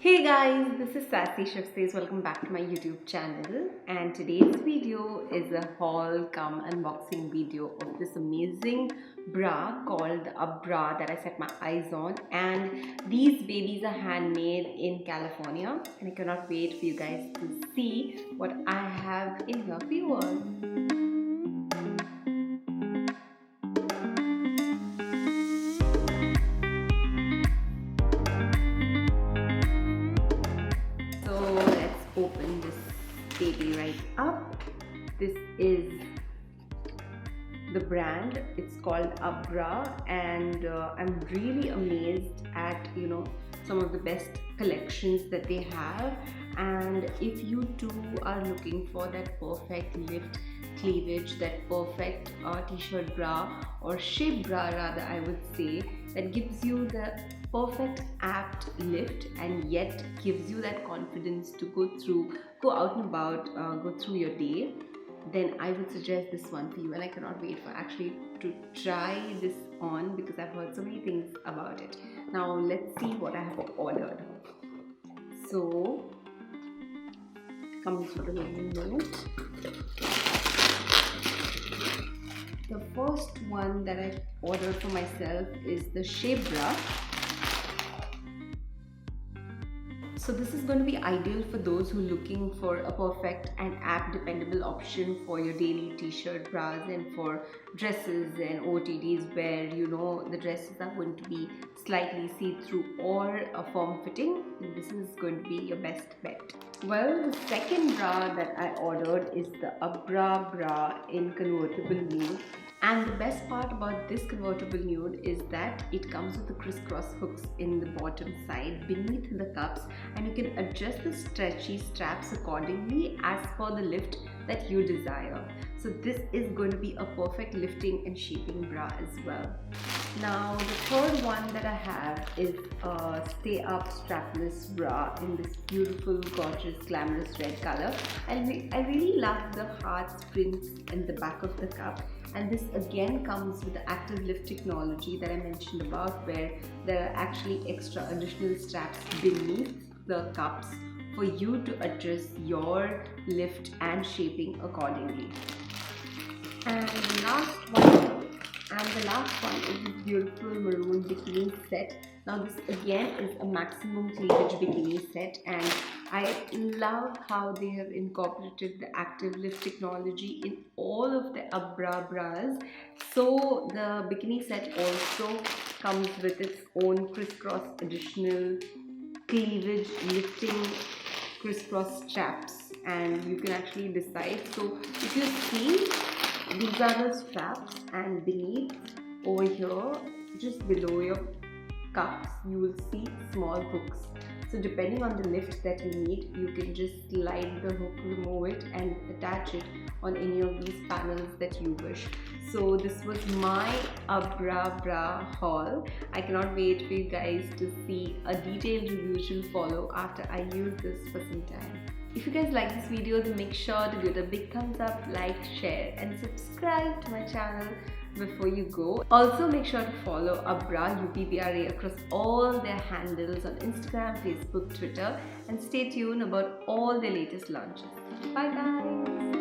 Hey guys, this is Sassy Chef Says. Welcome back to my YouTube channel, and today's video is a haul cum unboxing video of this amazing bra called the UpBra that I set my eyes on. And these babies are handmade in California, and I cannot wait for you guys to see what I have in here for you all. Open this baby right up. This is the brand. It's called UpBra, and I'm really amazed at some of the best collections that they have. And if you too are looking for that perfect lift cleavage, that perfect t-shirt bra or shape bra rather, I would say, that gives you the perfect apt lift and yet gives you that confidence to go out and about, go through your day, then I would suggest this one for you. And I cannot wait for actually to try this on because I've heard so many things about it. Now let's see what I have ordered. So comes with a little note. The first one that I ordered for myself is the shape bra. So this is going to be ideal for those who are looking for a perfect and apt dependable option for your daily t-shirt bras and for dresses and OOTDs where the dresses are going to be slightly see-through or form-fitting. This is going to be your best bet. Well, the second bra that I ordered is the UpBra bra in convertible nude. And the best part about this convertible nude is that it comes with the crisscross hooks in the bottom side beneath the cups, and you can adjust the stretchy straps accordingly as per the lift that you desire. So this is going to be a perfect lifting and shaping bra as well. Now the third one that I have is a stay up strapless bra in this beautiful, gorgeous, glamorous red color. And I really love the heart prints in the back of the cup. And this again comes with the active lift technology that I mentioned about, where there are actually extra additional straps beneath the cups for you to adjust your lift and shaping accordingly. And the last one is this beautiful maroon bikini set. Now this again is a maximum cleavage bikini set, and I love how they have incorporated the active lift technology in all of the UpBra bras. So the bikini set also comes with its own crisscross additional cleavage lifting crisscross straps, and you can actually decide. So if you see, these are the straps, and beneath over here, just below your cups, you will see small hooks. So depending on the lift that you need, you can just slide the hook, remove it, and attach it on any of these panels that you wish. So this was my UpBra bra haul. I cannot wait for you guys to see a detailed review to follow after I use this for some time. If you guys like this video, then make sure to give it a big thumbs up, like, share, and subscribe to my channel before you go. Also make sure to follow UpBra UpBra across all their handles on Instagram, Facebook, Twitter, and stay tuned about all their latest launches. Bye guys!